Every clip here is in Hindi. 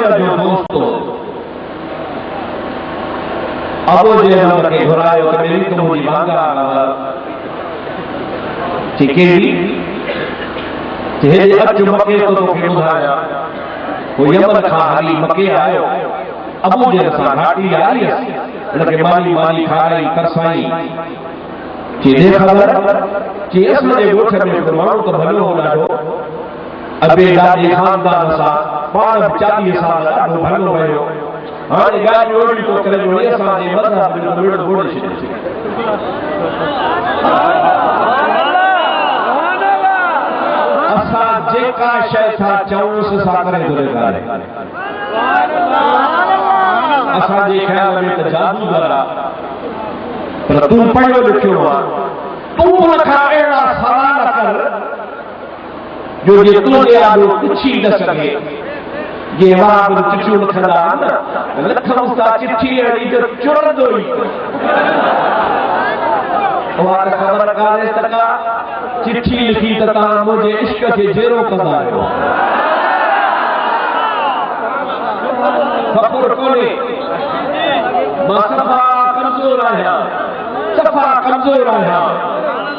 जो दोस्तों अबो जे के घुरायो कि मेरी तो मुझी मांगा चिकेरी जे अच मके तो के बुधाया वो यमन खां हली मके आयो अबू जे सा घाटी आई लगे माली माली खाई करसाई जे खबर जे असले गोठ में माण्हू तो भलो हो ॾाढो अबे ॾाढे खानदान सां पाण 40 साल ॾाढो भलो वियो हाणे ॻाल्हि ओड़ी तो करे जो असांजे मज़हब जो विड़ो बोड़े छॾे असां जेका शइ था चऊं सां करे थो ॾेखारे असांजे ख़्याल में त जादूगर आहे पर तूं पढ़ियो लिखियो आहे तूं हुनखां अहिड़ा सवाल कर जो जे तुंहिंजे आॾो पुछी न सघे जे वाह चिठियूं लिखंदा आहिनि लखनि सां चिठी अहिड़ी जो चुरंदो ई उहा ख़बर कान्हे त का चिठी लिखी त तव्हां मुंहिंजे इश्क खे जहिड़ो कंदा आहियो फ़ख़ुर कोन्हे मां सफ़ा कमज़ोर आहियां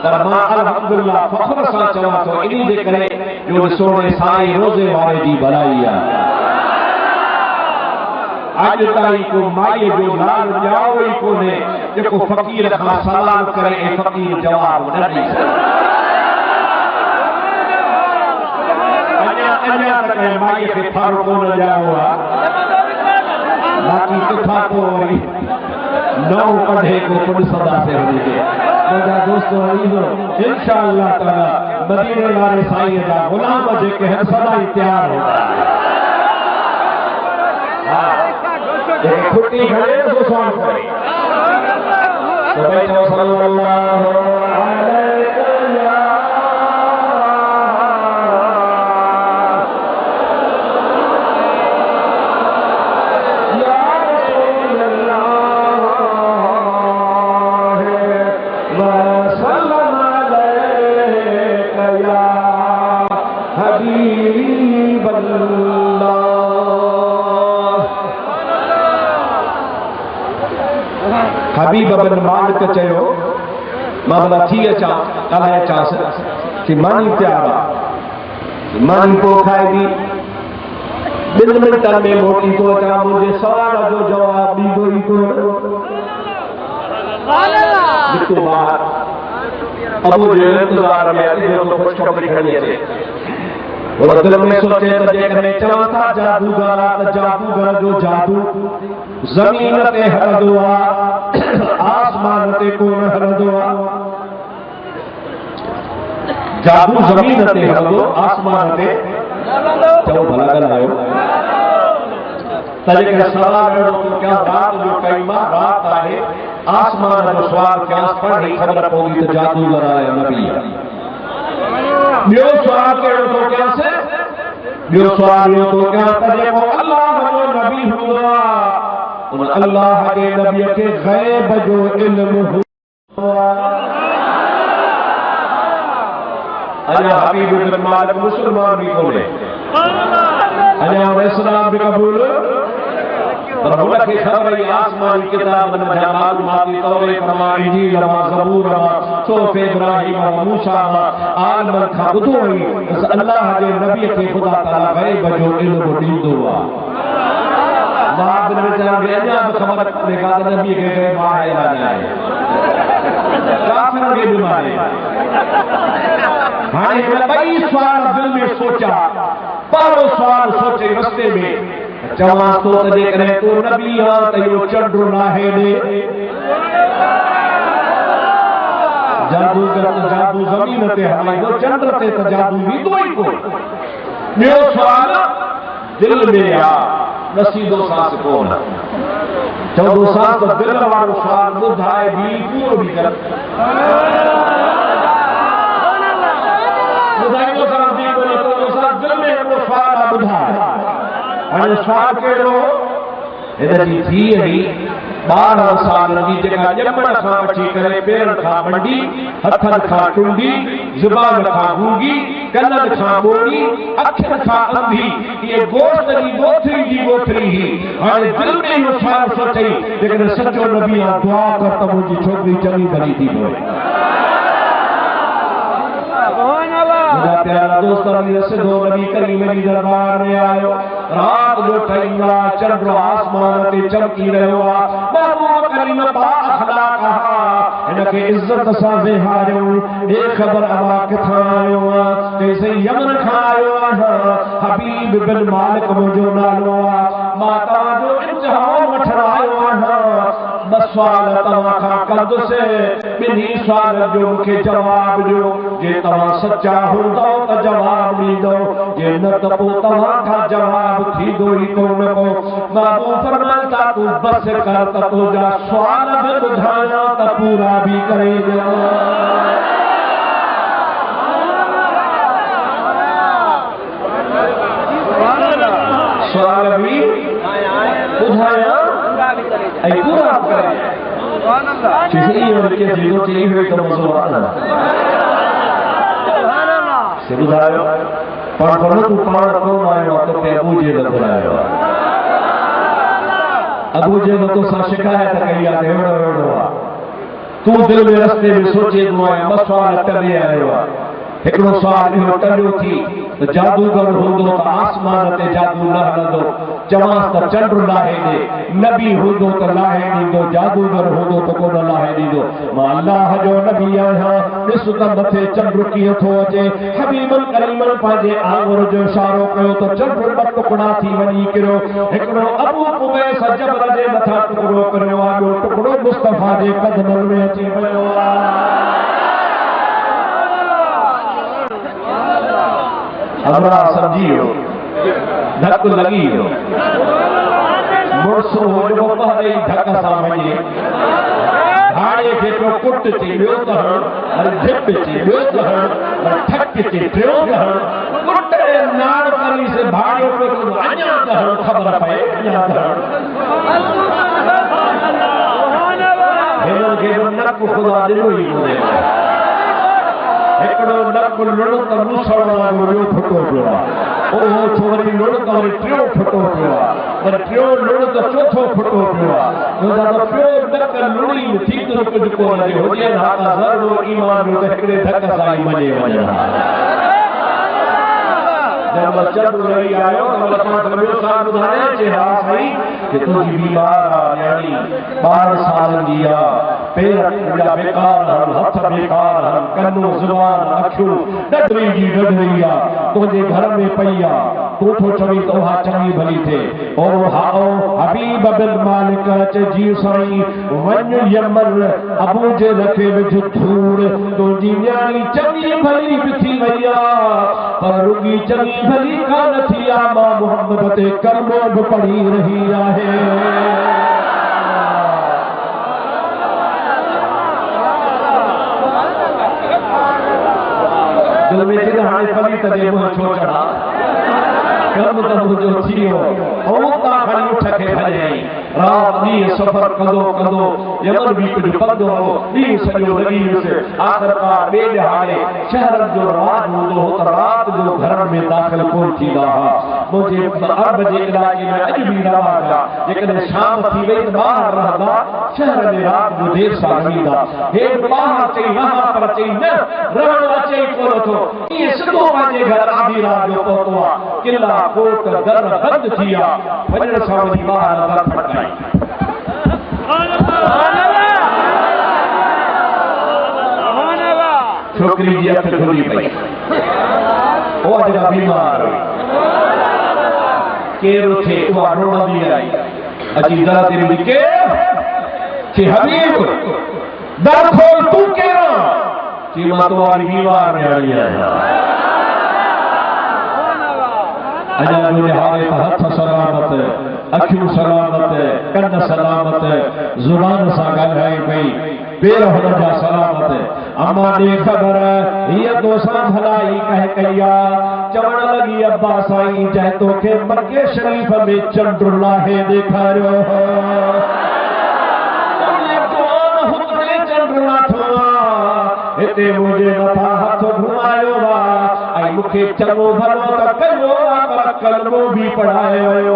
पर मां अल्हम्दुलिल्लाह फ़ख़ुर सां चवां थो इन जे करे जो सोने साईं रोज़े वारे जी भलाई आहे अॼु ताईं को माईअ जो लाल ॼाओ ई कोन्हे जेको फ़क़ीर खां सवाल करे ऐं फ़क़ीर जवाब न ॾेई अञा तक माईअ खे फारो कोन ॼाओ आहे बाक़ी किथां पोइ वरी नओ कढे को पुॾ सदासीं हुनखे मुंहिंजा दोस्त इंशाअल्लाह ताला मदीने वारे साईं जा ग़ुलाम जेके आहिनि सदा ई तयार हूंदा खुटी घणे सो सवाल करे तो भाई चलो सल्लल्लाहु हबीब बिन मालिक चयो मां भला थी अचां ॻाल्हाए अचांसि कि मानी तयार आहे मानी पोइ खाइबी 2 मिंटनि में मोटी थो अचां मुंहिंजे सवाल जो जवाबु ॾींदो ई कोन निकितो ॿाहिरि अबू जे इंतज़ार में अॼु तो ख़ुशख़बरी खणी अचे वो दिल में सोचे त जेकॾहिं चवां था जादूगर आहे त जादूगर जो जादू ज़मीन ते हलंदो आहे आसमान ते कोन हलंदो आहे जादू ज़मीन ते हलंदो आसमान ते चओ भला ॻाल्हायो त जेकॾहिं सवाल अहिड़ो थो कयां राति जो कई मां राति आहे आसमान जो सुवाल कयांसि पर ही ख़बर पवंदी त जादूगर आहे या नबी आहे ॿियो सुवाल कहिड़ो थो कयांसि ॿियो सुवाल इहो थो कयां त जेको अल्लाह जो नबी हूंदो आहे उन अल्लाह के नबी के गैब जो इल्म हुआ अञा हबीब बिन मालिक मुसलमान भी कोन्हे अञा इस्लाम भी क़बूल पर हुनखे ख़बर ई आसमानी किताबनि जा मालूमाती तौरेत मां इंजील मां ज़बूर मां सोफ़ इब्राहिम मां मूसा मां आलमनि खां ॿुधो हुई अल्लाह जे नबीअ खे ख़ुदा ताला गैब जो इल्म ॾींदो आहे बाद में जाके अञा भी ख़बर कोन्हे का नबी खे गैब आहे या न आहे काफ़िर खे बीमारी हाणे ॿई सुवाल दिल में सोचा पहिरों सुवाल सोचे रस्ते में चवां थो त जेकॾहिं तूं नबी आहे त इहो चंड नाहे ॾे जादूगर त जादू ज़मीन ते हलाईंदो चंड ते त जादू ईंदो ई कोन ॿियो सुवाल दिल में आहे नसीदो सांस कोन चवंदो सांस त दिल वारो सुवाल ॿुधाए बि पूरो बि कर ॿुधाईंदो सांस बि कोन चवंदो सांस दिल में हिकिड़ो सुवाल आहे ॿुधाए हाणे सुवाल कहिड़ो हिन जी धीअ हुई 12 साल जी जेका ॼमण खां वठी करे पेरनि खां मंडी हथनि खां टुंडी ज़ुबान खां गूंगी कनन खां बोड़ी अखिन खां अंधी ये गोश्त जी गोथरी ही हाणे दिल में नुसार सोचई लेकिन सचो नबी आ दुआ कर त मुंहिंजी छोकरी चंगी भली थी पवे मेरा प्यारा दोस्त सिधो नबी करीम जी दरबार में आयो रात जो ठईंदा चंद्र आसमान ते चमकी रहियो आ महबूब करीम बा अखलाक हा इनके इज्जत सां वेहारियो ए ख़बर अवा किथां आयो आ कैसे यमन खां आयो आ हबीब बिन मालिक मुंहिंजो नालो आ मां तव्हांजो इम्तिहान वठण आयो आहियां ॿ सुवाल तव्हां खां कंदुसि ॿिन्ही सुवालनि जो मूंखे जवाब ॾियो जे तव्हां सचा हूंदो त जवाब ॾींदो जे न त पोइ तव्हां खां जवाब थींदो ई कोन को बाबू फरमाइनि था तूं बसि कर त तुंहिंजा सुवाल बि ॿुधायां त पूरा बि करे ॾियां सुवाल बि ॿुधायां ऐं पूरा करे किसी और के जीरो चाहिए हुए तो मज़ो आता से बुधायो पर तू पाण कोन आयो तो के अबू जे बुधायो अबू जे तो सा शिकायत कई आ एड़ो तू दिल में रस्ते में सोचे तो आया मसवाल करे आयो एकड़ो सवाल इहो टलियो थी त जादूगर हूंदो त आसमान ते जादू न हलंदो चवांसि त चंड लाहे ॾे नबी हूंदो त लाहे ॾींदो जादूगर हूंदो त कोन लाहे ॾींदो मां अल्लाह जो नबी आहियां ॾिस त मथे चंड कीअं थो अचे हबीबन करीमन पंहिंजे आंगुर जो इशारो कयो त चंड ॿ टुकड़ा थी वञी किरियो हिकिड़ो अबू कुबैस जबल जे मथां टुकड़ो करियो आहे ॿियो टुकड़ो मुस्तफ़ा जे कदमनि में अची वियो आहे हमरा समझियो धक लगी हो मुड़सो हो पहले धक सां वञे हाणे जेको कुट थी ॿियो त हण झिप थी ॿियो त हण ठक थी टियों त हण कुट नाड़ करी से भाड़ियो पियो अञा त हण ख़बर पए अञा त हण भेण खे नक ख़ुदा ॾिनो ई कोन्हे एकड़ो नक लुण त मूसण वांगुरु ॿियो फुटो पियो आहे ओहो छोरी लुण त वरी टियों फुटो पियो आहे वरी टियों लुण त चोथों फुटो पियो आहे त पियो नक लुणी थी त कुझु कोन हुजे हा त ज़रूरु ईमान जो त हिकिड़े धक सां ई मञे वञणु जब चंड रही आयो तो पांच ॿियो साल ॿुधाए चे हा साईं कि तुंहिंजी बीमार आहे यानी 12 साल जी आहे पेर पूरा बेकार हन हथ बेकार हन कन्नू ज़ुबान अखियूं डडरी जी डडरी आहे तुंहिंजे घर में पई आहे तूं थो चवी त उहा चङी भली थिए ओ हाओ हबीब बिन मालिक अचे जी साईं वञ यमन अबू जे रखे विझ धूड़ तुंहिंजी न्याणी चङी भली बि थी वई आहे पर रुगी चङी भली कान थी आहे मां मोहम्मद ते कलमो बि पढ़ी रही आहे दिल में थी हाणे फली तॾहिं मुंहुं छो चढ़ा कम त मुंहिंजो थी वियो ऐं तां खणी उठ खे भॼई रात ॾींहुं सफ़र कंदो कंदो यमन बि कुझु पंधु हो ॾींहुं सॼो लॻी वियुसि आख़िरकार ॿिए ॾहाड़े शहरनि जो रवाजु हूंदो हो त राति जो घरनि में दाख़िल कोन थींदा हुआ मुंहिंजे अरब जे इलाइक़े में अॼु बि रवाजु आहे जेकॾहिं शाम थी वई त ॿाहिरि रहंदा शहर में राति जो देरि सां रहंदा हेठि ॿाहिरि चई वहां पर चई न रहणु अचे ई कोन थो ईअं सिधो पंहिंजे घर आधी राति जो पहुतो आहे किला कोट दर बंदि थी विया वञण सां वञी ॿाहिरि दर खटकाई छोकिरी जी अखि खुली पई उहा जेका बीमार हुई केरु थे उहा रोअंदी आई अची दर ते ॾिठी के हबीब दर खोल तूं केरु चई मां तुम्हारी बीमार न्याणी आहियां अञा मुंहिंजे हारे त हथ सलामत अखियूं सलामत कन सलामत ज़ुबान सां ॻाल्हाए पई पेर हुन जा सलामत अम्मा ॾे ख़बर हीअ तोसां भलाई कह कई आहे चवण लॻी अब्बा साईं जंहिं तोखे मके शरीफ़ में चंड लाहे ॾेखारियो चंड लाथो हिते मुंहिंजे मथां हथ घुमायो आहे ऐं मुखे चङो भलो त कयो पर कलमो भी पढ़ाए वयो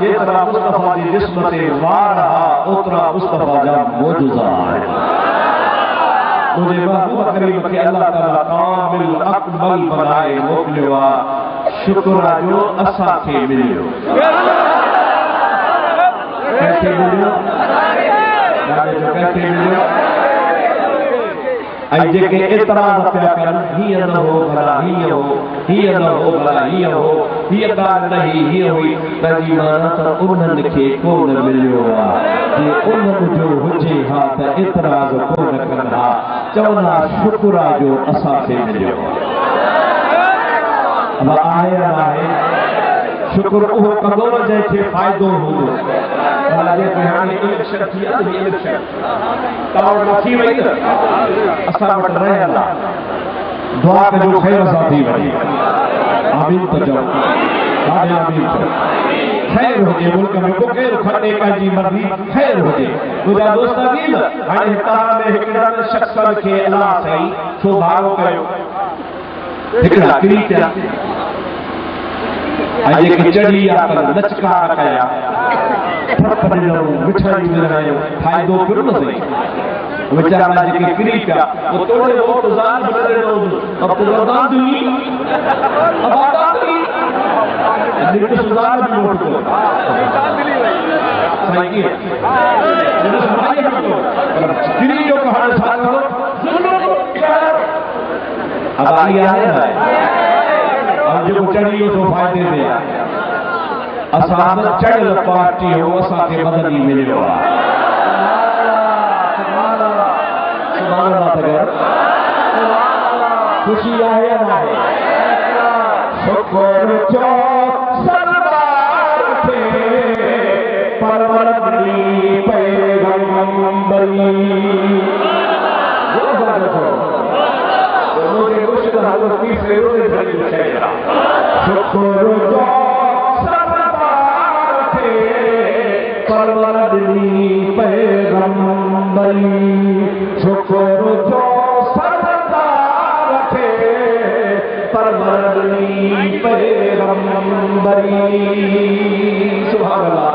जेतरा मुस्तफा जी जिस्म ते वार रहा उतरा मुस्तफा जा मौजूदा है। मुझे महबूब करीम के अल्लाह ताला कामिल अकमल बनाए मोकलियो शुक्र जो असा के मिलियो कैसे मिलियो कैसे मिलियो आई जेके एतराज पिया करन हीअ न हो भला हीअ हो हीअ न हो भला हीअ हो हीअ ॻाल्हि न ही हीअ हुई तंहिंजी माना त उन्हनि खे कोन मिलियो आहे जे उन्हनि जो हुजे हा त एतराज कोन कंदा चवंदा शुक्र जो असांखे मिलियो अब आहे न आहे शुक्र उहो कंदो न जंहिंखे फ़ाइदो हूंदो भला जेके हाणे इलेक्शन थी आहे इलेक्शन तव्हां वटि थी वई न असां वटि रहियल आहे दुआ कजो ख़ैर सां थी वञे आमीन त चओ हाणे आमीन चओ ख़ैर हुजे मुल्क में को केरु खटे पंहिंजी मर्ज़ी ख़ैर हुजे मुंहिंजा दोस्त थी न हाणे हितां में हिकिड़नि शख़्सनि खे अलाह साईं छो भाड़ो कयो हिकिड़ा किरी पिया ऐं जेके चढ़ी आहे पर लचकार कया मिठाई विरहायो फ़ाइदो पियो न सही वीचारा जेके किरी पिया वो तोड़े वोट ज़ाल बदले रोज़ अब तो दादी अब दादी निकट सुजान भी वोट को सही है निकट सुजान भी वोट किरी जो कहानी साथ करो अब आई है और जो चढ़ी हो तो फायदे दे असां चढ़ियल पार्टी हो असांखे मदनी मिलियो आहे खुशी आहे या न आहे शुक्र जो सरदार थे परवरदी पैगंबरी मुझे मुश्किल हालत तीसरे रोज़ भरी चलेगा शुक्र जो सरदार थे परवरदी पैगंबरी शुक्र जो सरदार थे परवरदी पैगंबरी सुभान अल्लाह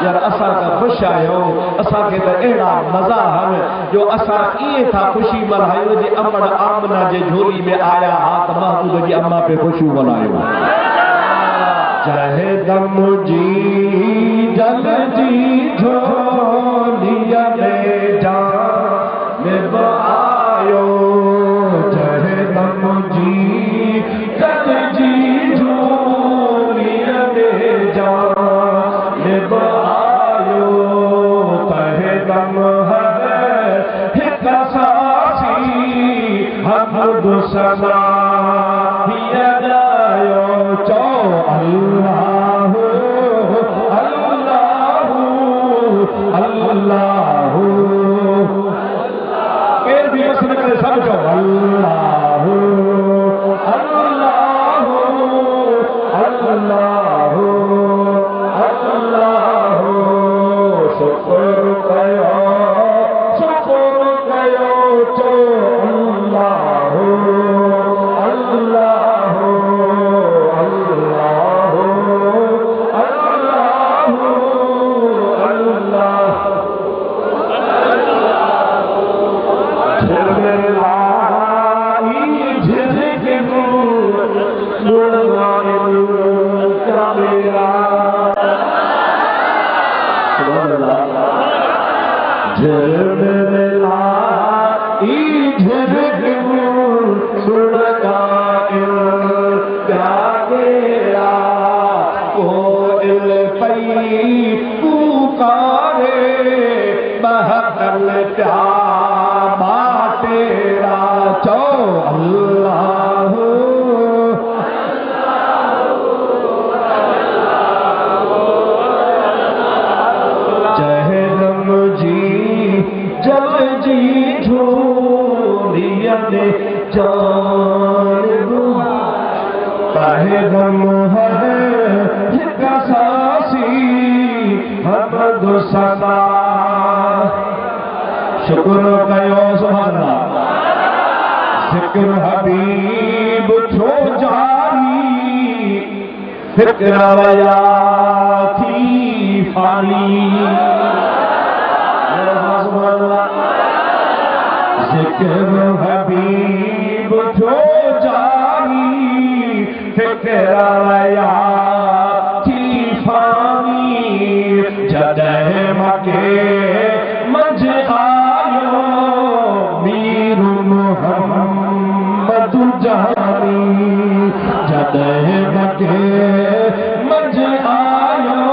यार असां त ख़ुशि आहियो असांखे त अहिड़ा मज़ा आहिनि जो असां ईअं था ख़ुशी मल्हायूं जे अमड़ आमना जे झोली में आया हा त महबूब जी अम्मा पे ख़ुशियूं मल्हायूं चाहे दम जी जल जी झोलीअ में जान आयो चाहे दम जी जल जी झोलीअ में जान सना शुक्र कयो सुभान जिक्र हबीब छो जारी फिक्र वया थी फानी जिक्र हबीब छो जारी फिक्र वया थी फानी जॾहिं मके मंझ आयो मीर मोहम्मद जानी जॾहिं मके मंझ आयो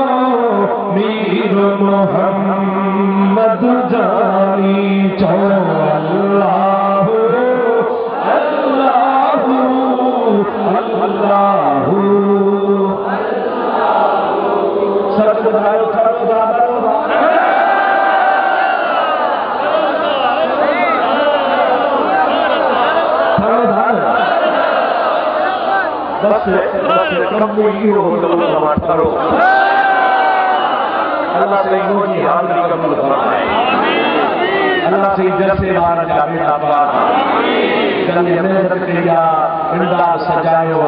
मीर मोहम्मद जानी चो अल्लाह अल्लाह अल्लाह बस कबूली हो करो अल्लाह से मोजी हाजिरी कबूल फरमाए अल्लाह से जलसे बार जा बेड़ा पार कल मेहनत कया इंदा सजायो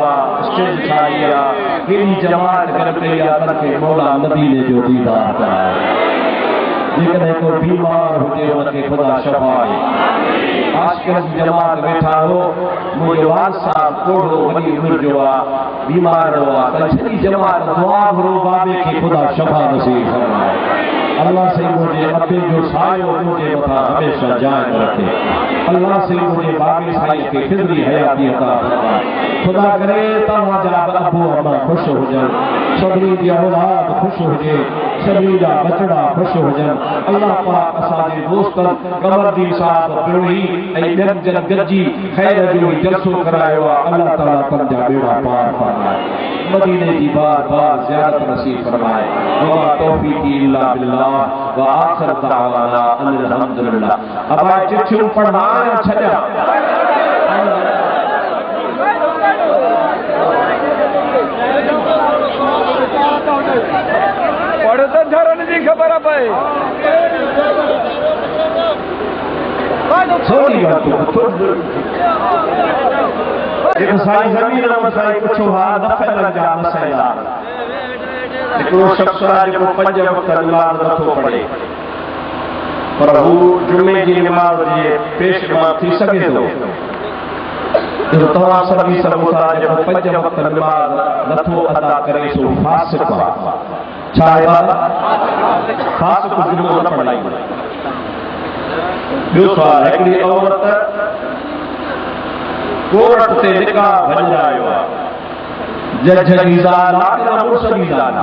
स्टेज ठाहिया केड़ी जमात कर कया तके मौला मदीने जो दीदार कराए जेकॾहिं को बीमार हुजे उनखे खुदा शफ़ाए आशिक़नि जी जमात वेठा हो मुंहिंजो वाल साहब कोड़ो वॾी उमिरि जो आहे बीमार हुआ त सॼी जमात दुआ घुरो बाबे खे खुदा शफ़ा नसीब फरमाए अल्लाह से मुझे अबे जो सायो मुझे मथा हमेशा जान रखे अल्लाह से मुझे बाबे साई के खिदरी हयाती अता फरमाए खुदा करे तव्हां जा अबू अम्मा खुश हुजन सभिनी जी औलाद खुश हुजे सभिनी जा बचड़ा खुश हुजन अल्लाह पाक असांजे दोस्तन कमरदीन साहब पिणोही ऐं ॿियनि जन गॾिजी ख़ैर जो जलसो करायो आहे अल्लाह ताला तन जा बेड़ा पार फरमाए मदीने की बार बार ज़ियारत नसीब फरमाए व तौफीक़ी इल्ला बिल्लाह व आखिर दअवाना अनिल हम्दुलिल्लाह अब चिट्ठियूं पढ़ाइण छॾिया पढ़तन झरन जी ख़बर पए थोड़ी जेको साईं ज़मीन मसाई पुछो हा नफ़ल जा मसइला हिकिड़ो शख़्स आहे जेको 5 वक़्त नमाज़ नथो पढ़े पर हू जुमे जी नमाज़ जे पेश थी सघे थो तव्हां सभी सघो था जेको 5 वक़्त नमाज़ नथो अदा करे सो फासिक़ आहे छा आहे फासिक़ जुमो न पढ़ाईंदो ॿियो सवाल हिकिड़ी औरत कोर्ट ते निकाह भॼायो आहे जज जी ज़ाल आहे मुड़ुस जी ज़ाल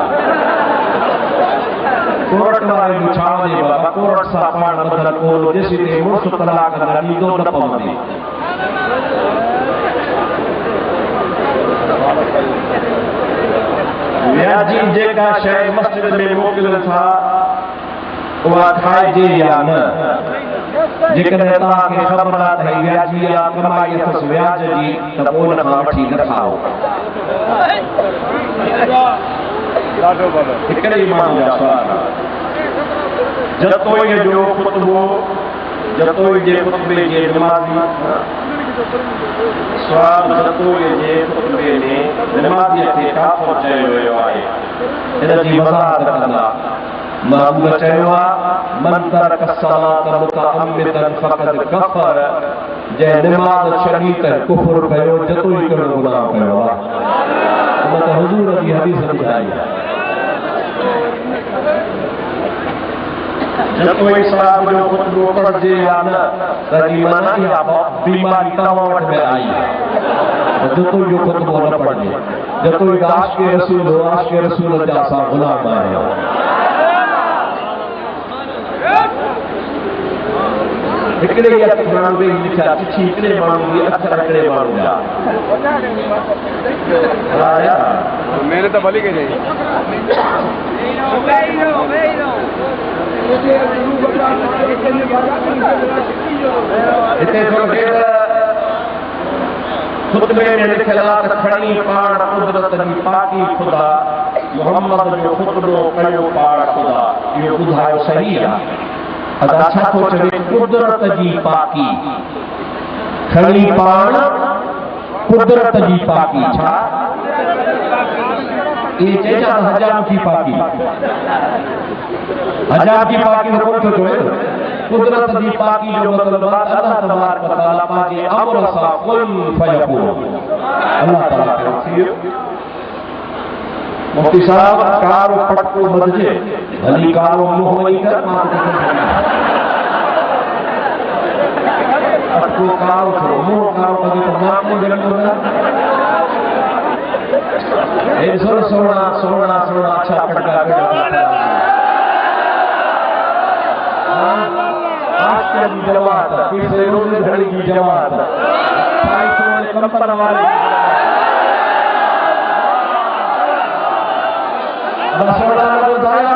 कोर्ट वारे जो छा वञे बाबा कोर्ट सां पाण ॿधल कोन जेसीं ताईं मुड़ुस तलाक न ॾींदो न पवंदी व्याजी जेका शइ मस्जिद में मोकिलनि था उहा खाइजे या न जेकॾहिं तव्हांखे ख़बर आहे त व्याजी आहे कमाई अथसि व्याज जी त पोइ हुन खां वठी न खाओ हिकिड़े ई माण्हू जा सुवाल जतोई जो ख़ुतबो जतोई जे ख़ुतबे जे नमाज़ी सुवाल जतोई जे ख़ुतबे में नमाज़ीअ खे काफ़िर चयो वियो आहे हिन जी वज़ाहत कंदा महबूब चयो आहे मन तरक सलात मुतअम्मिदन फ़क़द कफ़र जंहिं नमाज़ छॾी त कुफ़र कयो जतोई कहिड़ो गुनाह कयो आहे हुन त हुज़ूर जी हदीस ॿुधाई आहे जब कोई साहब जो खुद ऊपर जे आना तजी माना या बीमारी तवा वट में आई जो तो जो खुद बोल पड़ गए जब तो आश के रसूल जा सा गुलाम आया इकड़े या मानू दे लिखा चिट्ठी इकड़े मानू दी अक्षर इकड़े मानू जा आया मैंने तो भली के इतने थोड़े खुतबे में लिखला त खड़ी पाण कुदरत जी पाकी खुदा मोहम्मद जो खुतबो कयो पाण खुदा यो बुधायो सही है अदा छा तो चवे कुदरत जी पाकी खड़ी पाण कुदरत जी पाकी छा ये चेचा हजाब की पाकी में कौन तो जोए कुदरत जी पाकी जो मतलब अल्लाह तबारक व तआला पाके अमर सा कुन फयकून अल्लाह ताला के मुफ्ती साहब कारो पटको बदजे भली कारो मुंह वही कर मां पटको कारो छो मुंह कारो बदे तो नाम ने गलत होगा ए सोना अच्छा पटका आज की जमात तीसरे रोज घड़ी की जमात कंपन वाली सोना को दाया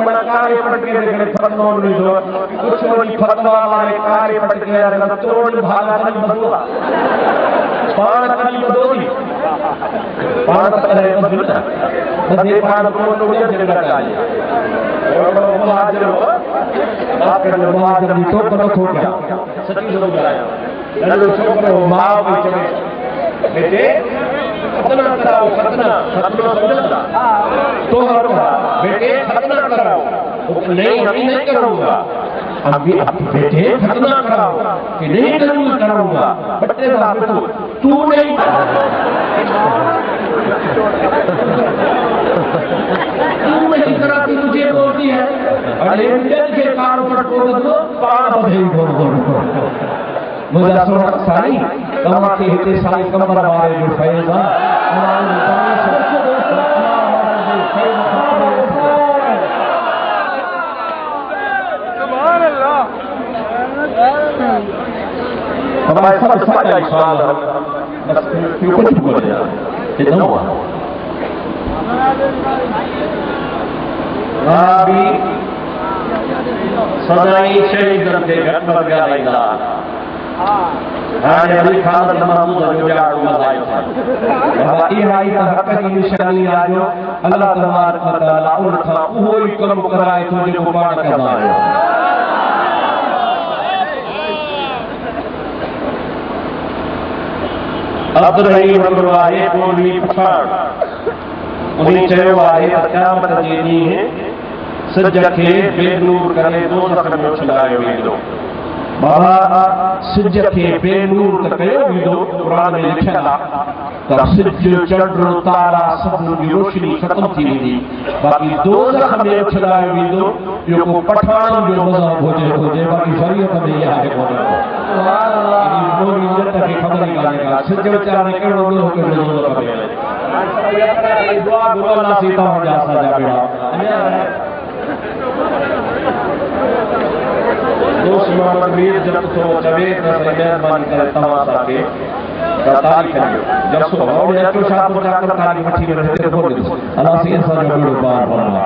बड़ा कार्य पटके देखने फतवा नहीं दो कुछ वाली फतवा वाले कार्य पटके यार तोड़ भागा नहीं बदला पाण करी बदोरी पाण करे तो जुटा बदे पाण को लोड़िया जगह काली और मुहाजिर बात करने मुहाजिर दी तो करो हो गया सच्ची लोग आया नलो छोकरो मां भी चले बेटे खतना कराओ खतना समझता तो बेटे खतना कराओ नहीं हम नहीं करूंगा अभी बेटे खतना कराओ कि नहीं करूंगा बच्चे साहब तू नहीं कराती तुझे बोलती है अरे के कान पर को पाण बधई बोल मुझे सोना साई तमा के हिते साई कमर वाले जो फैजा सुभान अल्लाह हमारे सब सच्चा इंशाअल्लाह बस क्यों कुछ बोल दिया ये न हुआ राबी सदाई शहीद के घर पर गया रहता हाने अली खान महमूद जो जाड़ू मलाए थे ये आई त हक की निशानी आजो अल्लाह तबारक व तआला उनका वो ही कम कराए तो जो पाण कराए अब रही मनवाए बोली पछाड़ उन्हीं चयो आहे क़यामत जे ॾींहुं सिज खे बेनूर करे दोज़ख में उछलायो वेंदो बाबा सिज खे बेनूर कयो वेंदो क़ुरान में लिखियल आहे त सिज चंड तारा सभु जी रोशनी ख़त्म थी वेंदी बाक़ी दोज़ख में उछलायो वेंदो इहो को पठाण जो मज़हब हुजे बाक़ी शरीयत में इहा आहे कोन सुभान अल्लाह मोरी जत खे ख़बर ई कान्हे का सिज वीचारे कहिड़ो ॾोह कहिड़ो ज़रूरत पवे दुआ गुरु अल्लाह सीता जा साजा बेड़ा दोस्त मोहम्मद मीर जब तो चवे त मेहरबानी करे तव्हां साके तारीख़ जब सो और अचो छा तो जाकर तारीख़ वठी रहते हो अल्लाह सी असां जो बेड़ो पार फरमा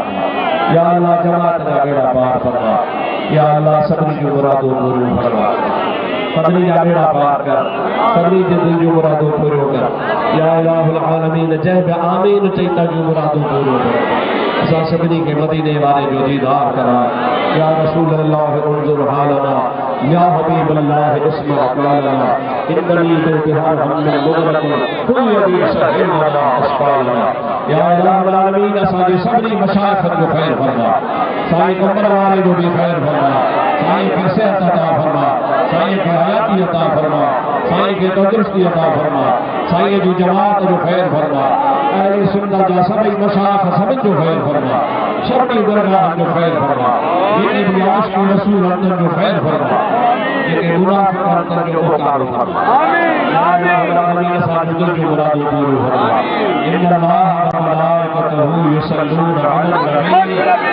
या अल्लाह जमात जा बेड़ा पार फरमा या अल्लाह सभिनी जो मुरादो पूरो फरमा सभिनी जा बेड़ा पार कर सभिनी जे दिल जो मुरादो पूरो कर या इलाहुल आलमीन जय बे आमीन चईता जो मुरादो पूरो कर असां सभिनी के मदीने वाले जो दीदार करा या रसूल अल्लाह उन्जुर हालना या हबीब अल्लाह इस्मा अक़वालना इन्ननी बिल्तिहार हमने मुगरकुन कुल यदी सहिलना अस्पालना या इलाहुल आलमीन असां जे सभिनी मशाइख जो खैर फरमा साईं कमर वाले जो भी खैर फरमा साईं खे सेहत अता फरमा साईं खे हयाती अता फरमा साईं खे तंदुरुस्ती अता फरमा साईं जी जमात जो खैर फरमा अहले सुन्नत जा सभई मशाइख सभिनी जो खैर फरमा सबकी दरगाह जो खैर फरमा ये इब्लियास के रसूल अंदर जो खैर फरमा ये मुनाफिक अंदर जो उतार फरमा आमीन आमीन साजिदों की मुराद पूरी फरमा इन्नल्लाह व मलाइकतहू युसल्लूना अलन नबी